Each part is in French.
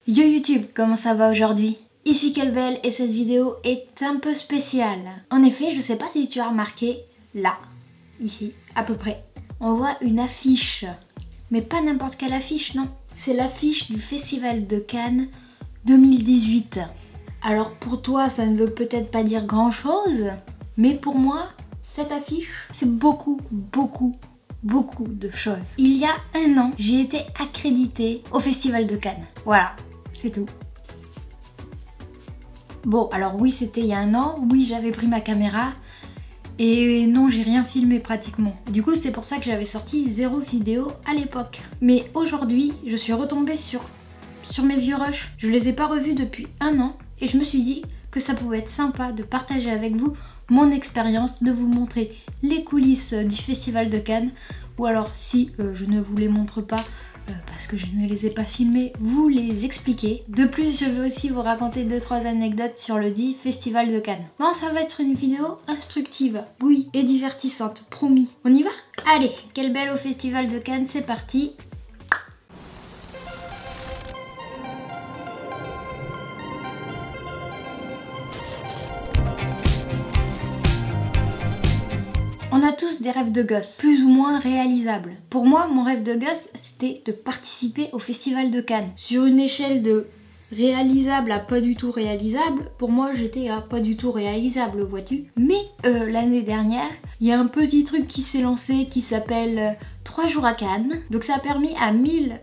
Yo YouTube, comment ça va aujourd'hui? Ici Kelbel et cette vidéo est un peu spéciale. En effet, je sais pas si tu as remarqué, là, ici, à peu près, on voit une affiche. Mais pas n'importe quelle affiche, non. C'est l'affiche du Festival de Cannes 2018. Alors pour toi, ça ne veut peut-être pas dire grand chose, mais pour moi, cette affiche, c'est beaucoup de choses. Il y a un an, j'ai été accréditée au Festival de Cannes. Voilà, c'est tout. Bon, alors oui, c'était il y a un an. Oui, j'avais pris ma caméra. Et non, j'ai rien filmé pratiquement. Du coup, c'est pour ça que j'avais sorti 0 vidéo à l'époque. Mais aujourd'hui, je suis retombée sur mes vieux rushs. Je les ai pas revus depuis un an. Et je me suis dit que ça pouvait être sympa de partager avec vous mon expérience, de vous montrer les coulisses du Festival de Cannes. Ou alors, si je ne vous les montre pas, parce que je ne les ai pas filmés, vous les expliquer. De plus, je vais aussi vous raconter 2-3 anecdotes sur le dit Festival de Cannes. Non, ça va être une vidéo instructive, oui, et divertissante, promis. On y va? Allez, Kelbel au Festival de Cannes, c'est parti. On a tous des rêves de gosse, plus ou moins réalisables. Pour moi, mon rêve de gosse, c'était de participer au Festival de Cannes. Sur une échelle de réalisable à pas du tout réalisable, pour moi, j'étais à pas du tout réalisable, vois-tu. Mais l'année dernière, il y a un petit truc qui s'est lancé qui s'appelle 3 jours à Cannes. Donc ça a permis à 1000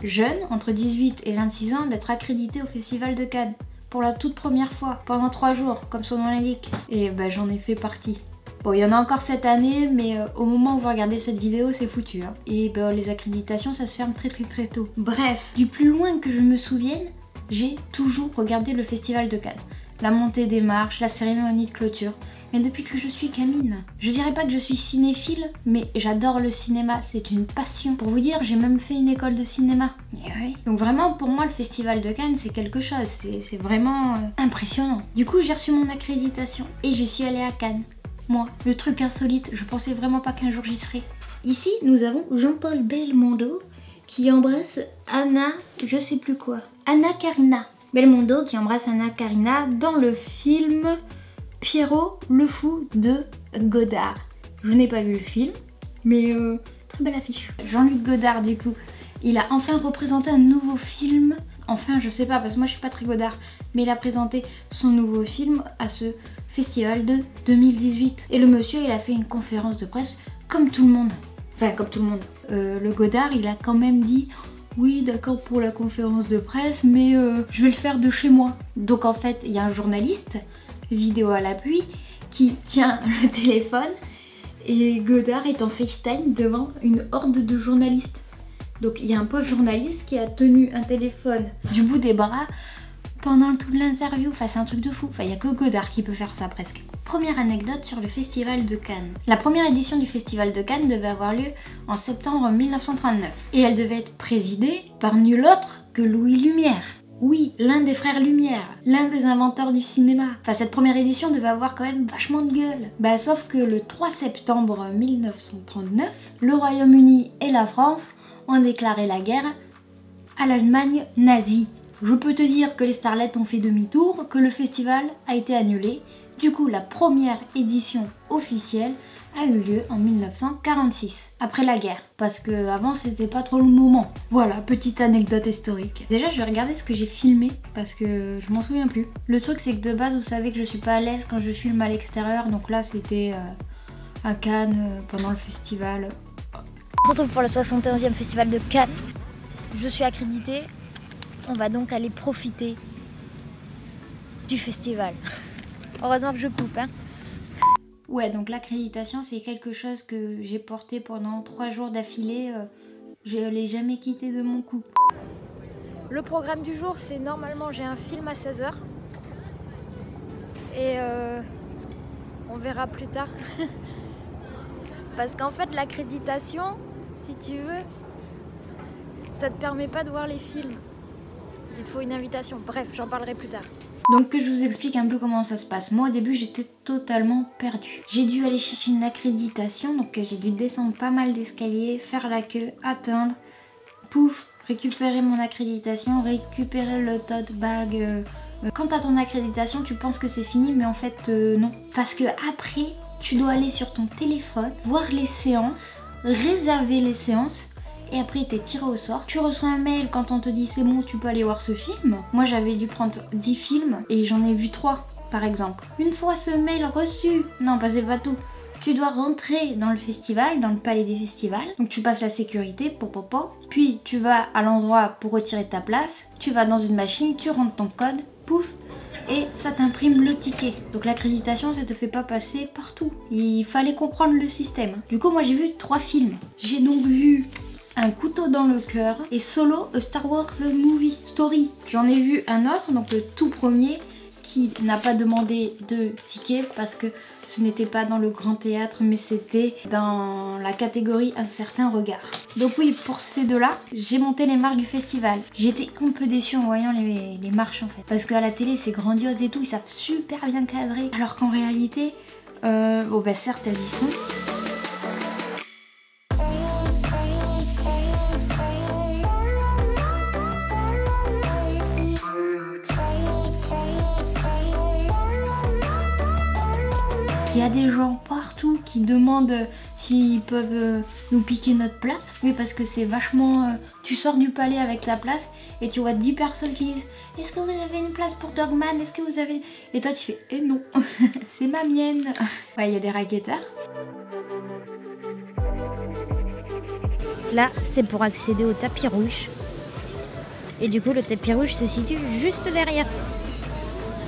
jeunes, entre 18 et 26 ans, d'être accrédités au Festival de Cannes. Pour la toute première fois, pendant 3 jours, comme son nom l'indique. Et ben, j'en ai fait partie. Bon, il y en a encore cette année, mais au moment où vous regardez cette vidéo, c'est foutu. Hein. Et ben, les accréditations, ça se ferme très tôt. Bref, du plus loin que je me souvienne, j'ai toujours regardé le Festival de Cannes. La montée des marches, la cérémonie de clôture. Mais depuis que je suis gamine, je dirais pas que je suis cinéphile, mais j'adore le cinéma, c'est une passion. Pour vous dire, j'ai même fait une école de cinéma. Et oui. Donc vraiment, pour moi, le Festival de Cannes, c'est quelque chose. C'est vraiment impressionnant. Du coup, j'ai reçu mon accréditation et j'y suis allée à Cannes. Moi, le truc insolite, je pensais vraiment pas qu'un jour j'y serais. Ici, nous avons Jean-Paul Belmondo qui embrasse Anna, je sais plus quoi. Anna Karina. Belmondo qui embrasse Anna Karina dans le film Pierrot le fou de Godard. Je n'ai pas vu le film, mais très belle affiche. Jean-Luc Godard, du coup, il a enfin représenté un nouveau film. Enfin, je sais pas, parce que moi je suis pas très Godard, mais il a présenté son nouveau film à ce Festival de 2018. Et le monsieur, il a fait une conférence de presse comme tout le monde. Enfin, comme tout le monde. Le Godard, il a quand même dit oui, d'accord pour la conférence de presse, mais je vais le faire de chez moi. Donc en fait, il y a un journaliste, vidéo à l'appui, qui tient le téléphone et Godard est en FaceTime devant une horde de journalistes. Donc il y a un pauvre journaliste qui a tenu un téléphone du bout des bras pendant toute l'interview. Enfin, c'est un truc de fou. Enfin, il n'y a que Godard qui peut faire ça presque. Première anecdote sur le Festival de Cannes. La première édition du Festival de Cannes devait avoir lieu en septembre 1939. Et elle devait être présidée par nul autre que Louis Lumière. Oui, l'un des frères Lumière, l'un des inventeurs du cinéma. Enfin, cette première édition devait avoir quand même vachement de gueule. Bah, sauf que le 3 septembre 1939, le Royaume-Uni et la France ont déclaré la guerre à l'Allemagne nazie. Je peux te dire que les starlettes ont fait demi-tour, que le festival a été annulé. Du coup, la première édition officielle a eu lieu en 1946, après la guerre, parce que avant c'était pas trop le moment. Voilà, petite anecdote historique. Déjà, je vais regarder ce que j'ai filmé, parce que je m'en souviens plus. Le truc, c'est que de base, vous savez que je suis pas à l'aise quand je filme à l'extérieur, donc là, c'était à Cannes, pendant le festival. On se retrouve pour le 71e Festival de Cannes. Je suis accréditée. On va donc aller profiter du festival. Heureusement que je coupe, hein. Ouais, donc l'accréditation, c'est quelque chose que j'ai porté pendant 3 jours d'affilée. Je ne l'ai jamais quitté de mon cou. Le programme du jour, c'est normalement, j'ai un film à 16 h. Et on verra plus tard. Parce qu'en fait, l'accréditation, si tu veux, ça te permet pas de voir les films. Il te faut une invitation. Bref, j'en parlerai plus tard. Donc que je vous explique un peu comment ça se passe. Moi au début j'étais totalement perdue. J'ai dû aller chercher une accréditation, donc j'ai dû descendre pas mal d'escaliers, faire la queue, attendre. Pouf, récupérer mon accréditation, récupérer le tote bag. Quand t'as ton accréditation, tu penses que c'est fini, mais en fait non. Parce que après, tu dois aller sur ton téléphone, voir les séances, réserver les séances. Et après t'es tiré au sort. Tu reçois un mail quand on te dit c'est bon, tu peux aller voir ce film. Moi j'avais dû prendre 10 films et j'en ai vu 3 par exemple. Une fois ce mail reçu, non pas c'est pas tout. Tu dois rentrer dans le festival, dans le palais des festivals. Donc tu passes la sécurité, puis tu vas à l'endroit pour retirer ta place. Tu vas dans une machine, tu rentres ton code, pouf, et ça t'imprime le ticket. Donc l'accréditation, ça te fait pas passer partout. Il fallait comprendre le système. Du coup moi j'ai vu 3 films. J'ai donc vu Un couteau dans le cœur et Solo, A Star Wars Movie Story. J'en ai vu un autre, donc le tout premier, qui n'a pas demandé de ticket parce que ce n'était pas dans le grand théâtre, mais c'était dans la catégorie Un certain regard. Donc oui, pour ces deux-là, j'ai monté les marches du festival. J'étais un peu déçue en voyant les marches en fait. Parce qu'à la télé, c'est grandiose et tout, ils savent super bien cadrer. Alors qu'en réalité, bon bah certes, elles y sont. Il y a des gens partout qui demandent s'ils peuvent nous piquer notre place. Oui, parce que c'est vachement... tu sors du palais avec ta place et tu vois 10 personnes qui disent « Est-ce que vous avez une place pour Dogman? Est-ce que vous avez... » Et toi tu fais « Eh non, c'est ma mienne !» Ouais, il y a des racketteurs. Là, c'est pour accéder au tapis rouge. Et du coup, le tapis rouge se situe juste derrière.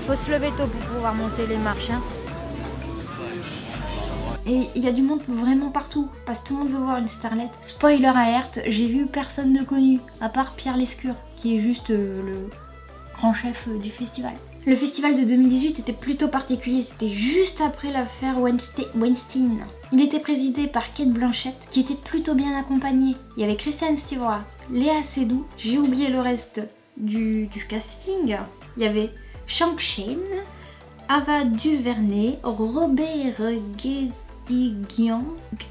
Faut se lever tôt pour pouvoir monter les marches, hein. Et il y a du monde vraiment partout, parce que tout le monde veut voir une starlette. Spoiler alerte, j'ai vu personne de connu, à part Pierre Lescure, qui est juste le grand chef du festival. Le festival de 2018 était plutôt particulier, c'était juste après l'affaire Weinstein. Il était présidé par Cate Blanchett, qui était plutôt bien accompagnée. Il y avait Kristen Stewart, Léa Seydoux, j'ai oublié le reste du casting. Il y avait Shang Chen, Ava DuVernay, Robert Guédiguian,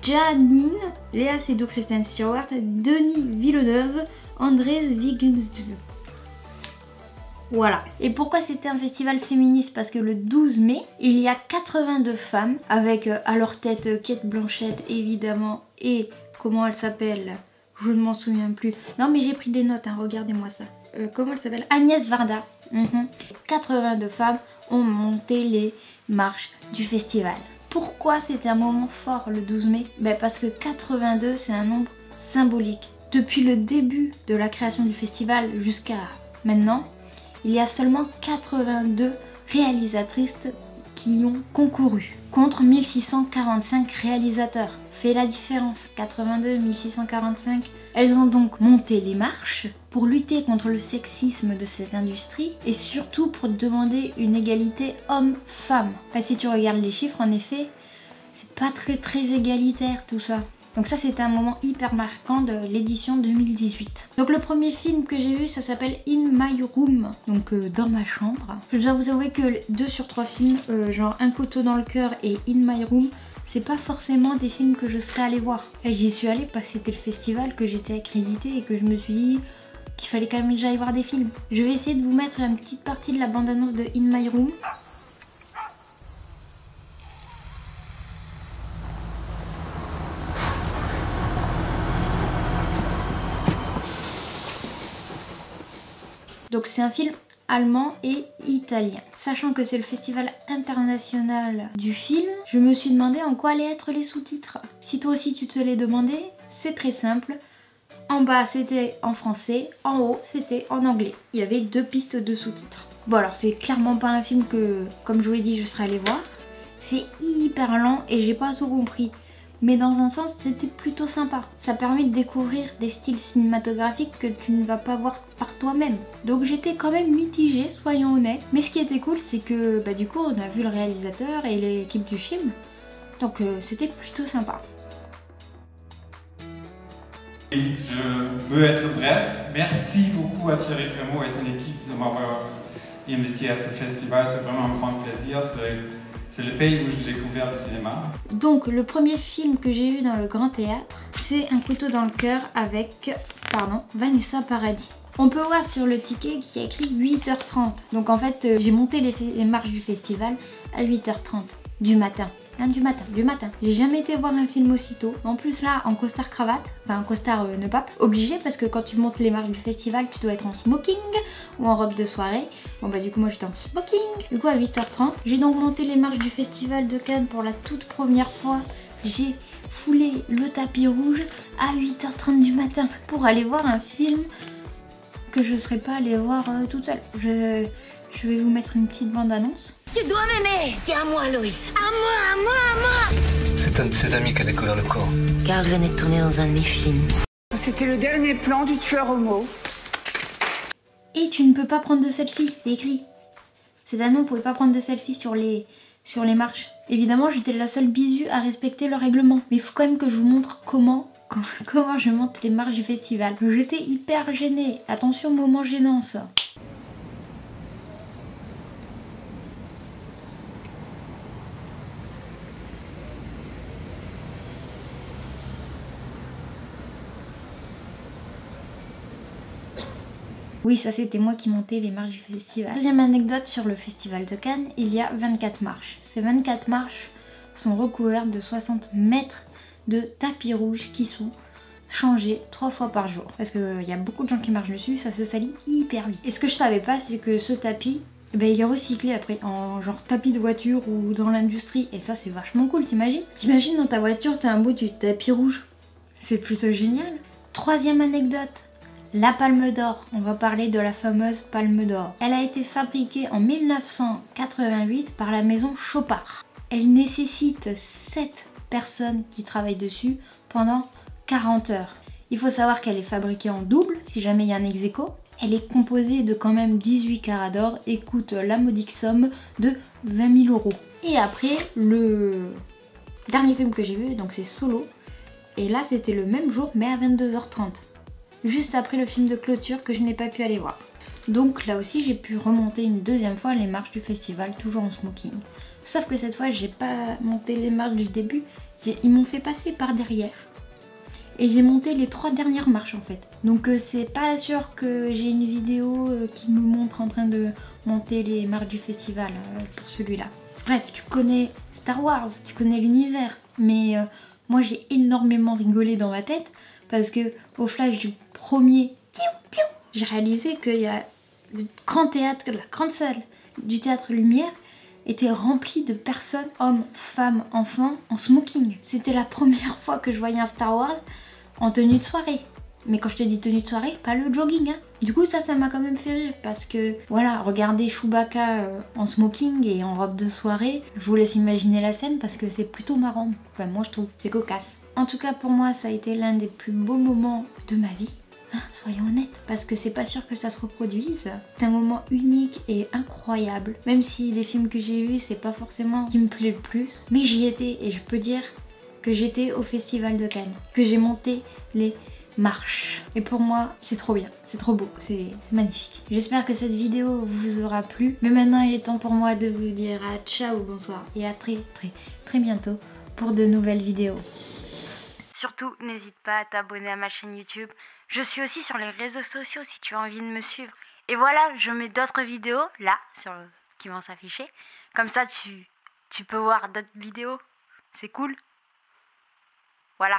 Janine, Léa Seydoux, Kristen Stewart, Denis Villeneuve, Andrés Vigensdue. Voilà. Et pourquoi c'était un festival féministe? Parce que le 12 mai, il y a 82 femmes, avec à leur tête Cate Blanchett évidemment, et comment elle s'appelle? Je ne m'en souviens plus. Non mais j'ai pris des notes, hein, regardez-moi ça. Comment elle s'appelle? Agnès Varda. 82 femmes ont monté les marches du festival. Pourquoi c'était un moment fort le 12 mai? Parce que 82 c'est un nombre symbolique. Depuis le début de la création du festival jusqu'à maintenant, il y a seulement 82 réalisatrices qui ont concouru contre 1645 réalisateurs. Fait la différence, 82, 1645. Elles ont donc monté les marches pour lutter contre le sexisme de cette industrie et surtout pour demander une égalité homme-femme. Si tu regardes les chiffres, en effet, c'est pas très égalitaire tout ça. Donc ça c'était un moment hyper marquant de l'édition 2018. Donc le premier film que j'ai vu, ça s'appelle In My Room, donc dans ma chambre. Je dois vous avouer que 2 sur 3 films, genre Un couteau dans le cœur et In My Room, c'est pas forcément des films que je serais allée voir. Et j'y suis allée parce que c'était le festival, que j'étais accréditée et que je me suis dit qu'il fallait quand même que j'aille voir des films. Je vais essayer de vous mettre une petite partie de la bande-annonce de In My Room. Donc c'est un film allemand et italien. Sachant que c'est le festival international du film, je me suis demandé en quoi allaient être les sous-titres. Si toi aussi tu te l'es demandé, c'est très simple. En bas c'était en français, en haut c'était en anglais. Il y avait 2 pistes de sous-titres. Bon alors c'est clairement pas un film que, comme je vous l'ai dit, je serais allée voir. C'est hyper lent et j'ai pas tout compris. Mais dans un sens, c'était plutôt sympa. Ça permet de découvrir des styles cinématographiques que tu ne vas pas voir par toi-même. Donc j'étais quand même mitigée, soyons honnêtes. Mais ce qui était cool, c'est que du coup, on a vu le réalisateur et l'équipe du film. Donc c'était plutôt sympa. Je veux être bref. Merci beaucoup à Thierry Frémaux et son équipe de m'avoir invité à ce festival. C'est vraiment un grand plaisir. C'est le pays où j'ai découvert le cinéma. Donc le premier film que j'ai vu dans le grand théâtre, c'est Un couteau dans le cœur avec pardon, Vanessa Paradis. On peut voir sur le ticket qu'il y a écrit 8h30. Donc en fait, j'ai monté les marches du festival à 8h30 du matin. Du matin. J'ai jamais été voir un film aussitôt. En plus là, en costard cravate, enfin en costard nœud pape, obligé parce que quand tu montes les marches du festival, tu dois être en smoking ou en robe de soirée. Bon bah du coup moi j'étais en smoking. Du coup à 8h30, j'ai donc monté les marches du festival de Cannes pour la toute première fois. J'ai foulé le tapis rouge à 8h30 du matin pour aller voir un film que je serais pas allée voir toute seule. Je vais vous mettre une petite bande-annonce. Tu dois m'aimer. Tiens à moi, Loïs. À moi, à moi, à moi. C'est un de ses amis qui a découvert le corps. Carl venait de tourner dans un de mes films. C'était le dernier plan du tueur homo. Et tu ne peux pas prendre de selfie, c'est écrit. Cette année, on pouvait pas prendre de selfie sur les marches. Évidemment, j'étais la seule bisu à respecter le règlement. Mais il faut quand même que je vous montre comment je monte les marches du festival. J'étais hyper gênée. Attention, moment gênant ça. Oui, ça c'était moi qui montais les marches du festival. Deuxième anecdote sur le festival de Cannes, il y a 24 marches. Ces 24 marches sont recouvertes de 60 mètres de tapis rouge qui sont changés 3 fois par jour. Parce qu'il y a beaucoup de gens qui marchent dessus, ça se salit hyper vite. Et ce que je savais pas, c'est que ce tapis, il est recyclé après en genre tapis de voiture ou dans l'industrie. Et ça c'est vachement cool, t'imagines? T'imagines dans ta voiture, t'as un bout du tapis rouge. C'est plutôt génial. Troisième anecdote. La Palme d'Or, on va parler de la fameuse Palme d'Or. Elle a été fabriquée en 1988 par la maison Chopard. Elle nécessite 7 personnes qui travaillent dessus pendant 40 heures. Il faut savoir qu'elle est fabriquée en double, si jamais il y a un ex-aequo. Elle est composée de quand même 18 carats d'or et coûte la modique somme de 20 000 €. Et après, le dernier film que j'ai vu, donc c'est Solo. Et là, c'était le même jour, mais à 22h30. Juste après le film de clôture que je n'ai pas pu aller voir. Donc là aussi j'ai pu remonter une deuxième fois les marches du festival, toujours en smoking. Sauf que cette fois j'ai pas monté les marches du début, ils m'ont fait passer par derrière. Et j'ai monté les 3 dernières marches en fait. Donc c'est pas sûr que j'ai une vidéo qui me montre en train de monter les marches du festival pour celui-là. Bref, tu connais Star Wars, tu connais l'univers, mais moi j'ai énormément rigolé dans ma tête. Parce que au flash du premier, j'ai réalisé qu'il y a le grand théâtre, la grande salle du théâtre Lumière était remplie de personnes, hommes, femmes, enfants, en smoking. C'était la première fois que je voyais un Star Wars en tenue de soirée. Mais quand je te dis tenue de soirée, pas le jogging, hein. Du coup ça m'a quand même fait rire parce que voilà, regardez Chewbacca en smoking et en robe de soirée, je vous laisse imaginer la scène parce que c'est plutôt marrant. Enfin moi je trouve, c'est cocasse. En tout cas pour moi ça a été l'un des plus beaux moments de ma vie. Hein, soyons honnêtes, parce que c'est pas sûr que ça se reproduise. C'est un moment unique et incroyable. Même si les films que j'ai vus, c'est pas forcément ce qui me plaît le plus. Mais j'y étais et je peux dire que j'étais au Festival de Cannes. Que j'ai monté les marches. Et pour moi, c'est trop bien, c'est trop beau, c'est magnifique. J'espère que cette vidéo vous aura plu. Mais maintenant, il est temps pour moi de vous dire ciao, bonsoir et à très bientôt pour de nouvelles vidéos. Surtout, n'hésite pas à t'abonner à ma chaîne YouTube. Je suis aussi sur les réseaux sociaux si tu as envie de me suivre. Et voilà, je mets d'autres vidéos là qui vont s'afficher. Comme ça, tu peux voir d'autres vidéos. C'est cool. Voilà.